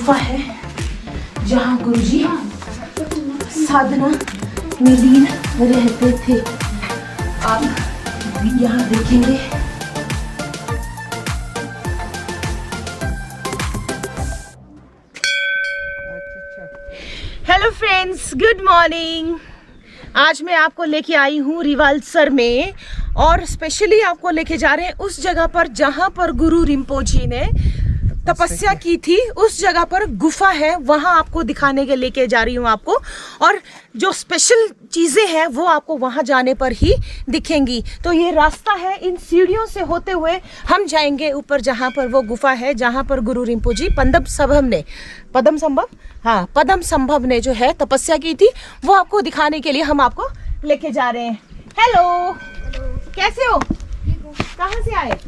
गुफा है जहाँ गुरुजी साधना में लीन रहते थे। आप यहाँ देखेंगे हेलो फ्रेंड्स, गुड मॉर्निंग। आज मैं आपको लेके आई हूँ रिवालसर में और स्पेशली आपको लेके जा रहे हैं उस जगह पर जहाँ पर गुरु रिम्पोची ने तपस्या की थी। उस जगह पर गुफा है, वहाँ आपको दिखाने के लेके जा रही हूँ आपको। और जो स्पेशल चीज़ें हैं वो आपको वहाँ जाने पर ही दिखेंगी। तो ये रास्ता है, इन सीढ़ियों से होते हुए हम जाएंगे ऊपर जहाँ पर वो गुफा है, जहाँ पर गुरु रिम्पोची पद्म संभव ने जो है तपस्या की थी, वो आपको दिखाने के लिए हम आपको लेके जा रहे हैं। हेलो, कैसे हो? कहाँ से आए?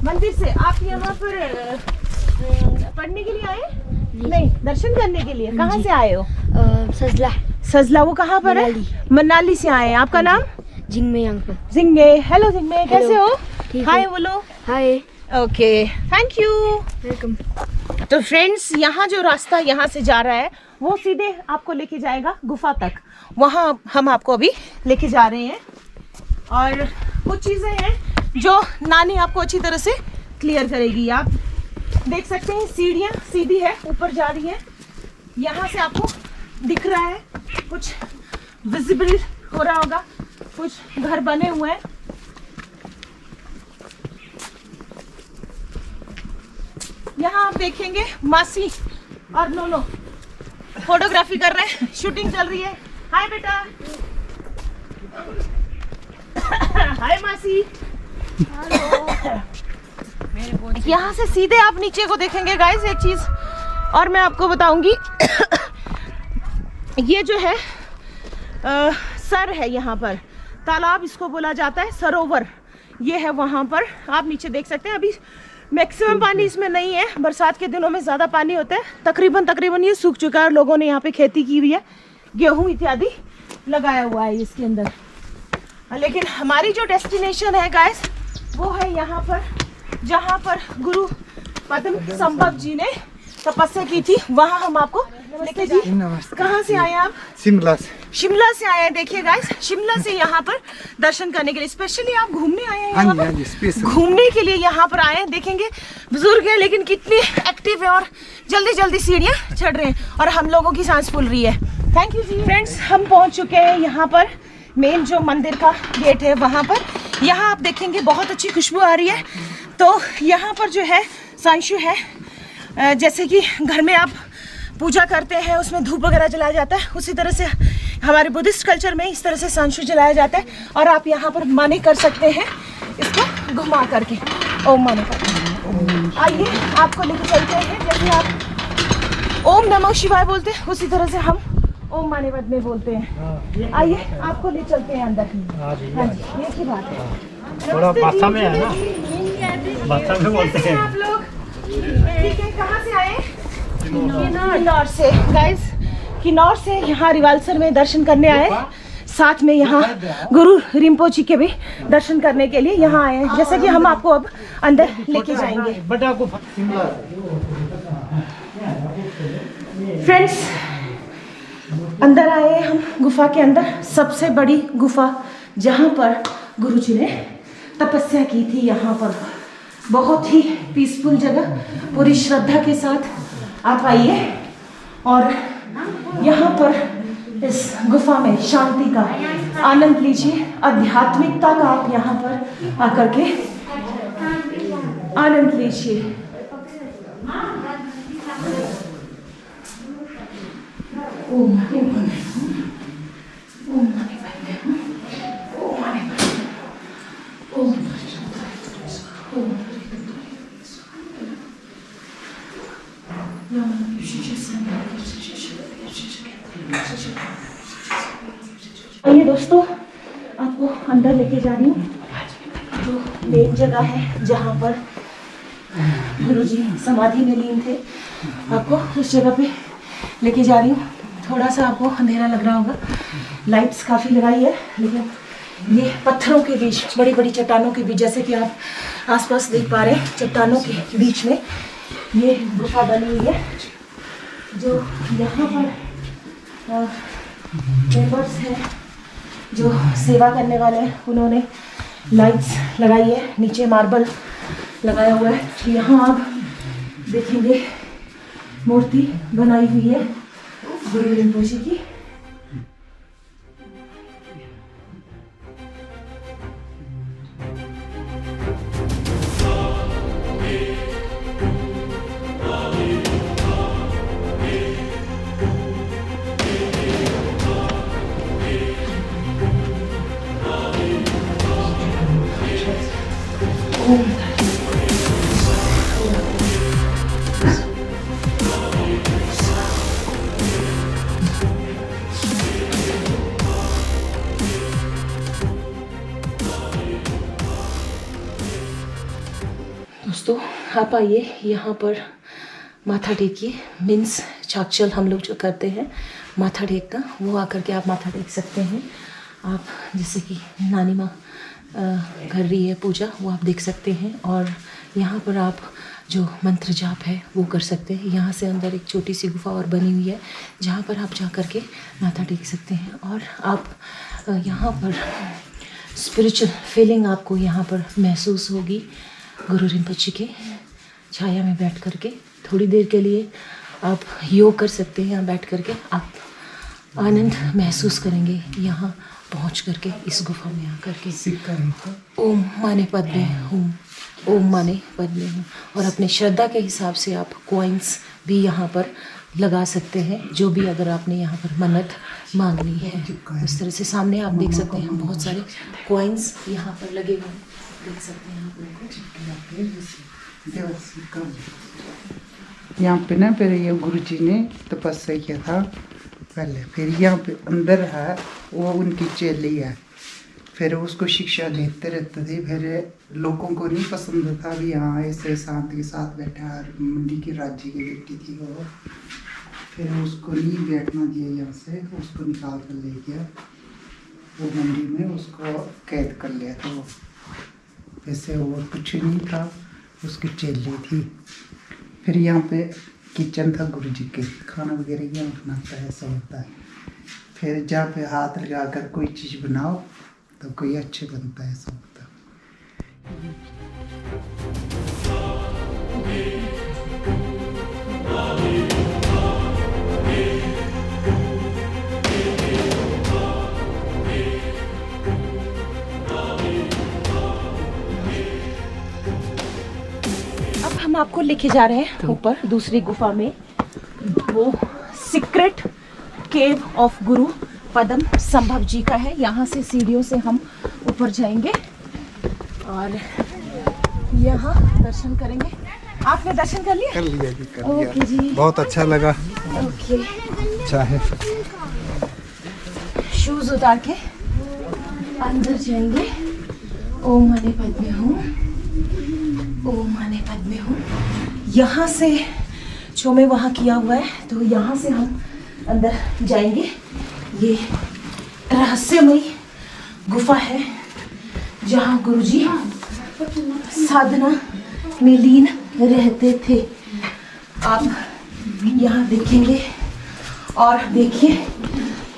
मंदिर से। आप यहाँ पर पढ़ने के लिए आए? नहीं, दर्शन करने के लिए। कहाँ से आए हो? सजला। वो कहाँ पर है? मनाली से आए हैं। आपका नाम? जिंगे। हेलो जिंगे, कैसे हो? हाय बोलो। Hi. Okay, thank you. Welcome. तो फ्रेंड्स, यहाँ जो रास्ता यहाँ से जा रहा है वो सीधे आपको लेके जाएगा गुफा तक। वहाँ हम आपको अभी लेके जा रहे हैं और कुछ चीज़ें हैं जो नानी आपको अच्छी तरह से क्लियर करेगी। आप देख सकते हैं सीढ़ियाँ सीधी है, ऊपर जा रही है। यहाँ से आपको दिख रहा है, कुछ विजिबल हो रहा होगा, कुछ घर बने हुए हैं। यहाँ आप देखेंगे मासी और नोनो फोटोग्राफी कर रहे हैं, शूटिंग चल रही है। हाय बेटा। हाय मासी। यहाँ से सीधे आप नीचे को देखेंगे गाइस। एक चीज और मैं आपको बताऊंगी, ये जो है सर है, यहाँ पर तालाब इसको बोला जाता है, सरोवर ये है। वहाँ पर आप नीचे देख सकते हैं। अभी मैक्सिमम पानी इसमें नहीं है, बरसात के दिनों में ज़्यादा पानी होता है। तकरीबन ये सूख चुका है। लोगों ने यहाँ पे खेती की हुई है, गेहूँ इत्यादि लगाया हुआ है इसके अंदर। लेकिन हमारी जो डेस्टिनेशन है गाइस, वो है यहाँ पर जहाँ पर गुरु पद्म संभव जी ने तपस्या की थी। वहाँ हम आपको लेके जी। कहाँ से आए आप? शिमला से आए हैं। देखिए गाइस, शिमला से यहाँ पर दर्शन करने के लिए स्पेशली आप घूमने आए हैं। यहाँ पर घूमने के लिए यहाँ पर आए हैं। देखेंगे बुजुर्ग है लेकिन कितनी एक्टिव है और जल्दी जल्दी सीढ़ियाँ चढ़ रहे हैं और हम लोगों की सांस फूल रही है। Thank you ji. फ्रेंड्स, हम पहुँच चुके हैं यहाँ पर, मेन जो मंदिर का गेट है वहाँ पर। यहाँ आप देखेंगे बहुत अच्छी खुशबू आ रही है। तो यहाँ पर जो है सांशु है, जैसे कि घर में आप पूजा करते हैं उसमें धूप वगैरह जलाया जाता है, उसी तरह से हमारे बुद्धिस्ट कल्चर में इस तरह से सांशु जलाया जाता है। और आप यहाँ पर माने कर सकते हैं इसको घुमा करके। ओम माने करके आइए, आपको लेके चलते हैं। जैसे आप ओम नमः शिवाय बोलते हैं, उसी तरह से हम ओम माने पद में बोलते हैं। आइए, आपको ले चलते हैं अंदर। हाँ जी, ये की बात है। थोड़ा भाषा में है ना, भाषा में बोलते हैं आप लोग। ठीक है, कहाँ से आए? किन्नौर से। गाइस, किन्नौर से यहाँ रिवालसर में दर्शन करने आए, साथ में यहाँ गुरु रिम्पोची के भी दर्शन करने के लिए यहाँ आए हैं। जैसे कि हम आपको अब अंदर लेके जाएंगे। फ्रेंड्स, अंदर आए हम गुफा के अंदर, सबसे बड़ी गुफा जहाँ पर गुरुजी ने तपस्या की थी। यहाँ पर बहुत ही पीसफुल जगह, पूरी श्रद्धा के साथ आप आइए और यहाँ पर इस गुफा में शांति का आनंद लीजिए। आध्यात्मिकता का आप यहाँ पर आकर के आनंद लीजिए। ओम आइए दोस्तों, आपको अंदर लेके जा रही हूँ जो मेन जगह है जहाँ पर गुरुजी समाधि में लीन थे। आपको उस जगह पे लेके जा रही हूँ। थोड़ा सा आपको अंधेरा लग रहा होगा, लाइट्स काफ़ी लगाई है, लेकिन ये पत्थरों के बीच, बड़ी बड़ी चट्टानों के बीच, जैसे कि आप आसपास देख पा रहे हैं, चट्टानों के बीच में ये गुफा बनी हुई है जो यहाँ पर मेंबर्स हैं जो सेवा करने वाले हैं, उन्होंने लाइट्स लगाई है, नीचे मार्बल लगाया हुआ है। यहाँ आप देखेंगे मूर्ति बनाई हुई है गुरु रिम्पोचे की। दोस्तों आप आइए यहाँ पर माथा टेकिए, मीन्स चाकचल हम लोग जो करते हैं माथा टेकना, वो आकर के आप माथा टेक सकते हैं। आप जैसे कि नानी माँ कर रही है पूजा, वो आप देख सकते हैं। और यहाँ पर आप जो मंत्र जाप है वो कर सकते हैं। यहाँ से अंदर एक छोटी सी गुफा और बनी हुई है जहाँ पर आप जा कर के माथा टेक सकते हैं। और आप यहाँ पर स्पिरिचुअल फीलिंग आपको यहाँ पर महसूस होगी। गुरु रिम्पोचे के छाया में बैठ करके थोड़ी देर के लिए आप योग कर सकते हैं। यहाँ बैठ करके आप आनंद महसूस करेंगे यहाँ पहुँच करके, इस गुफा में आकर के। ओम माने पद्मे हूँ, ओम माने पद्मे हूँ। और अपने श्रद्धा के हिसाब से आप कॉइन्स भी यहाँ पर लगा सकते हैं, जो भी अगर आपने यहाँ पर मन्नत मांगनी है। उस तरह से सामने आप देख सकते हैं बहुत सारे कॉइन्स यहाँ पर लगे हुए हैं, देख सकते हैं आप लोगों को। यहाँ पे ना फिर ये गुरुजी ने तपस्या किया था पहले, फिर यहाँ पे अंदर है वो उनकी चेली है, फिर उसको शिक्षा देते रहते थे। फिर लोगों को नहीं पसंद था भी यहाँ ऐसे शांति के साथ बैठा है, मंडी की राज्य की बेटी थी वो, फिर उसको नहीं बैठना दिया, यहाँ से उसको निकाल कर ले गया वो मंडी में, उसको कैद कर लिया था वो। वैसे और कुछ नहीं था, उसकी चेली थी। फिर यहाँ पे किचन था गुरुजी के, खाना वगैरह यहाँ बनाता है, सब होता है। फिर जहाँ पे हाथ लगा कर कोई चीज़ बनाओ तो कोई अच्छे बनता है, सब होता है। हम आपको लेके जा रहे हैं ऊपर दूसरी गुफा में, वो सीक्रेट केव ऑफ गुरु पद्म संभव जी का है। यहाँ से सीढ़ियों से हम ऊपर जाएंगे और यहाँ दर्शन करेंगे। आपने दर्शन कर लिया? कर लिया जी, कर लिया। ओके जी, बहुत अच्छा लगा। ओके, अच्छा है। शूज उतार के अंदर जाएंगे। ओम माने पद्मे हूँ, ओम माने पद्मे हूँ। यहाँ से जो मैं वहाँ किया हुआ है, तो यहाँ से हम अंदर जाएंगे। ये रहस्यमयी गुफा है जहाँ गुरुजी साधना में लीन रहते थे। आप यहाँ देखेंगे और देखिए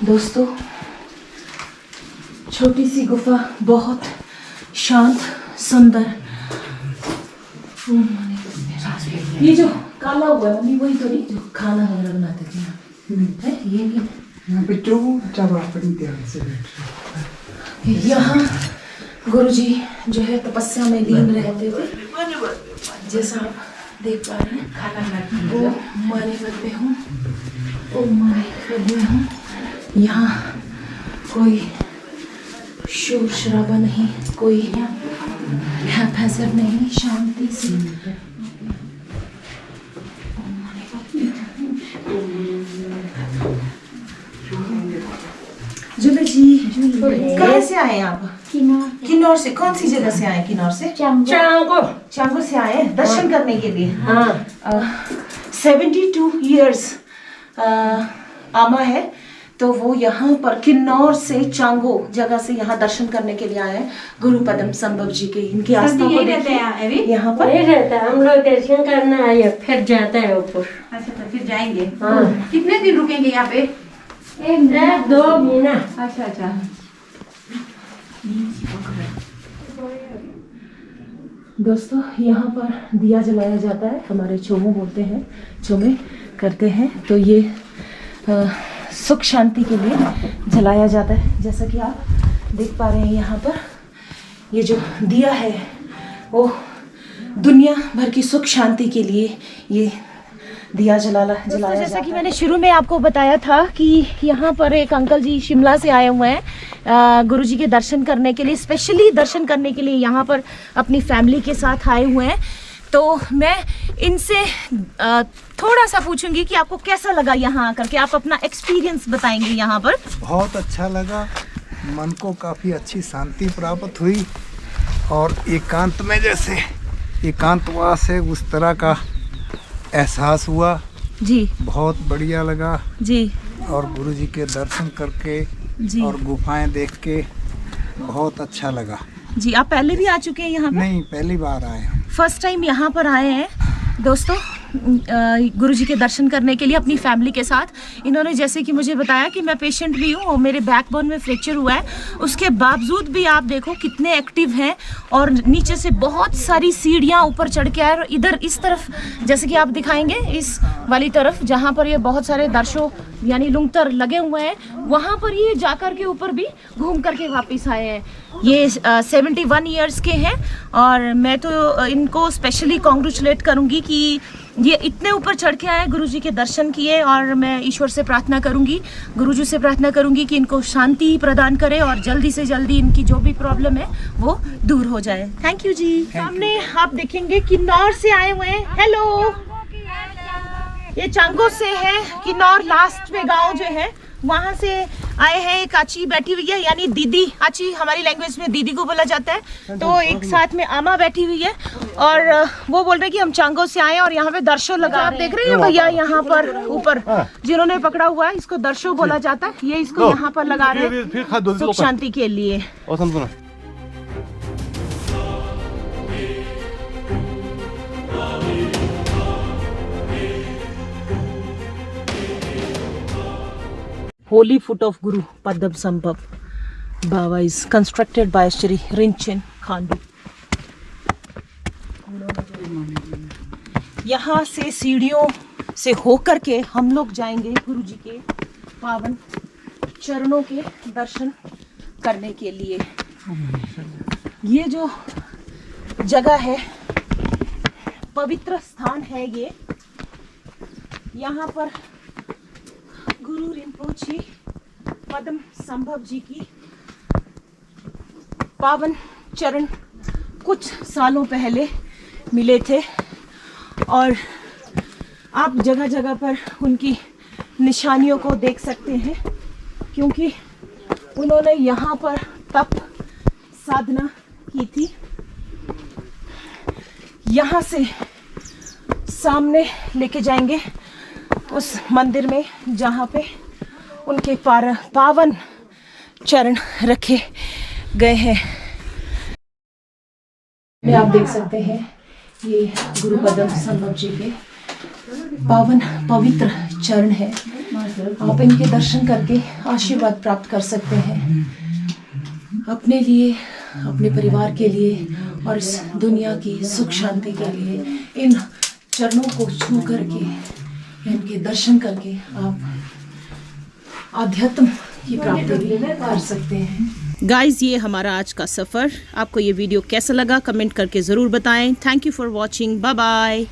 दोस्तों, छोटी सी गुफा, बहुत शांत सुंदर। ये जो काला हुआ है मम्मी, वही तो नहीं जो खाना वगैरह बनाते थे है? ये नहीं, यहाँ पे जो जब अपनी ध्यान से बैठ रहे, यहाँ गुरुजी जो है तपस्या में लीन रहते थे, जैसा आप देख पा रहे हैं। ओ माने पद्मे हूँ, ओ माने पद्मे हूँ। यहाँ कोई शोर शराबा नहीं, कोई हैफैजर नहीं, शांति से। जुले जी, कहाँ से आए आप? किन्नौर से। कौन सी जगह से आए किन्नौर से? चांगो से आए दर्शन करने के लिए। हाँ, 72 years आमा है, तो वो यहाँ पर किन्नौर से चांगो जगह से यहाँ दर्शन करने के लिए आए हैं गुरु पद्म संभव जी के। इनकी आस्था को देखिए यहाँ पर रहता है। हम लोग दर्शन करना आए फिर जाता है ऊपर। अच्छा तो फिर जाएंगे। हाँ। कितने दिन रुकेंगे यहाँ पे? 1-2 महीना। अच्छा अच्छा। दोस्तों यहाँ पर दिया जलाया जाता है, हमारे छोमो बोलते हैं, छोमे करते हैं, तो ये सुख शांति के लिए जलाया जाता है। जैसा कि आप देख पा रहे हैं यहाँ पर ये जो दिया है वो दुनिया भर की सुख शांति के लिए ये दिया जलाया जाता है। जैसा कि मैंने शुरू में आपको बताया था कि यहाँ पर एक अंकल जी शिमला से आए हुए हैं गुरु जी के दर्शन करने के लिए, स्पेशली दर्शन करने के लिए यहाँ पर अपनी फैमिली के साथ आए हुए हैं। तो मैं इनसे थोड़ा सा पूछूंगी कि आपको कैसा लगा यहाँ आकर के, आप अपना एक्सपीरियंस बताएंगे यहाँ पर। बहुत अच्छा लगा, मन को काफ़ी अच्छी शांति प्राप्त हुई और एकांत में जैसे एकांतवास है उस तरह का एहसास हुआ जी। बहुत बढ़िया लगा जी। और गुरु जी के दर्शन करके जी। और गुफाएं देख के बहुत अच्छा लगा जी। आप पहले भी आ चुके हैं यहाँ पर? नहीं, पहली बार आए हैं। फर्स्ट टाइम यहाँ पर आए हैं दोस्तों गुरु जी के दर्शन करने के लिए अपनी फैमिली के साथ। इन्होंने जैसे कि मुझे बताया कि मैं पेशेंट भी हूँ और मेरे बैकबोन में फ्रैक्चर हुआ है, उसके बावजूद भी आप देखो कितने एक्टिव हैं और नीचे से बहुत सारी सीढ़ियाँ ऊपर चढ़ के आए। और इधर इस तरफ जैसे कि आप दिखाएंगे इस वाली तरफ जहाँ पर ये बहुत सारे दर्शों यानी लुंगतर लगे हुए हैं, वहाँ पर ये जाकर के ऊपर भी घूम करके वापस आए हैं। ये 71 ईयर्स के हैं और मैं तो इनको स्पेशली कॉन्ग्रेचुलेट करूँगी कि ये इतने ऊपर चढ़ के आए, गुरुजी के दर्शन किए। और मैं ईश्वर से प्रार्थना करूंगी, गुरुजी से प्रार्थना करूंगी कि इनको शांति प्रदान करे और जल्दी से जल्दी इनकी जो भी प्रॉब्लम है वो दूर हो जाए। थैंक यू जी। सामने आप देखेंगे किन्नौर से आए हुए हैं। हेलो, ये चांगो से है, किन्नौर लास्ट में गांव जो है वहाँ से आए हैं। एक आची बैठी हुई है यानी दीदी, आची हमारी लैंग्वेज में दीदी को बोला जाता है। तो एक साथ में आमा बैठी हुई है और वो बोल रहे हैं कि हम चांगो से आए और यहाँ पे दर्शो लगा। आप देख रहे हैं भैया यहाँ पर ऊपर जिन्होंने पकड़ा हुआ है, इसको दर्शो बोला जाता है। ये इसको यहाँ पर लगा रहे हैं सुख शांति के लिए। Holy foot of Guru Padam Sambhav Baba is constructed by Shri Rinchen Khandu। यहाँ से सीढ़ियों से होकर के हम लोग जाएंगे गुरु जी के पावन चरणों के दर्शन करने के लिए। ये जो जगह है पवित्र स्थान है ये। यहाँ पर गुरु रिम्पोछे पद्म संभव जी की पावन चरण कुछ सालों पहले मिले थे और आप जगह जगह पर उनकी निशानियों को देख सकते हैं, क्योंकि उन्होंने यहाँ पर तप साधना की थी। यहाँ से सामने लेके जाएंगे उस मंदिर में जहाँ पे उनके पावन चरण रखे गए हैं। आप देख सकते हैं ये गुरु पद्म संभव जी के पावन पवित्र चरण है। आप इनके दर्शन करके आशीर्वाद प्राप्त कर सकते हैं अपने लिए, अपने परिवार के लिए और इस दुनिया की सुख शांति के लिए। इन चरणों को छू करके, इनके दर्शन करके आप आध्यात्म की प्राप्ति भी कर सकते हैं। गाइज, ये हमारा आज का सफ़र। आपको ये वीडियो कैसा लगा कमेंट करके ज़रूर बताएं। Thank you for watching. Bye bye.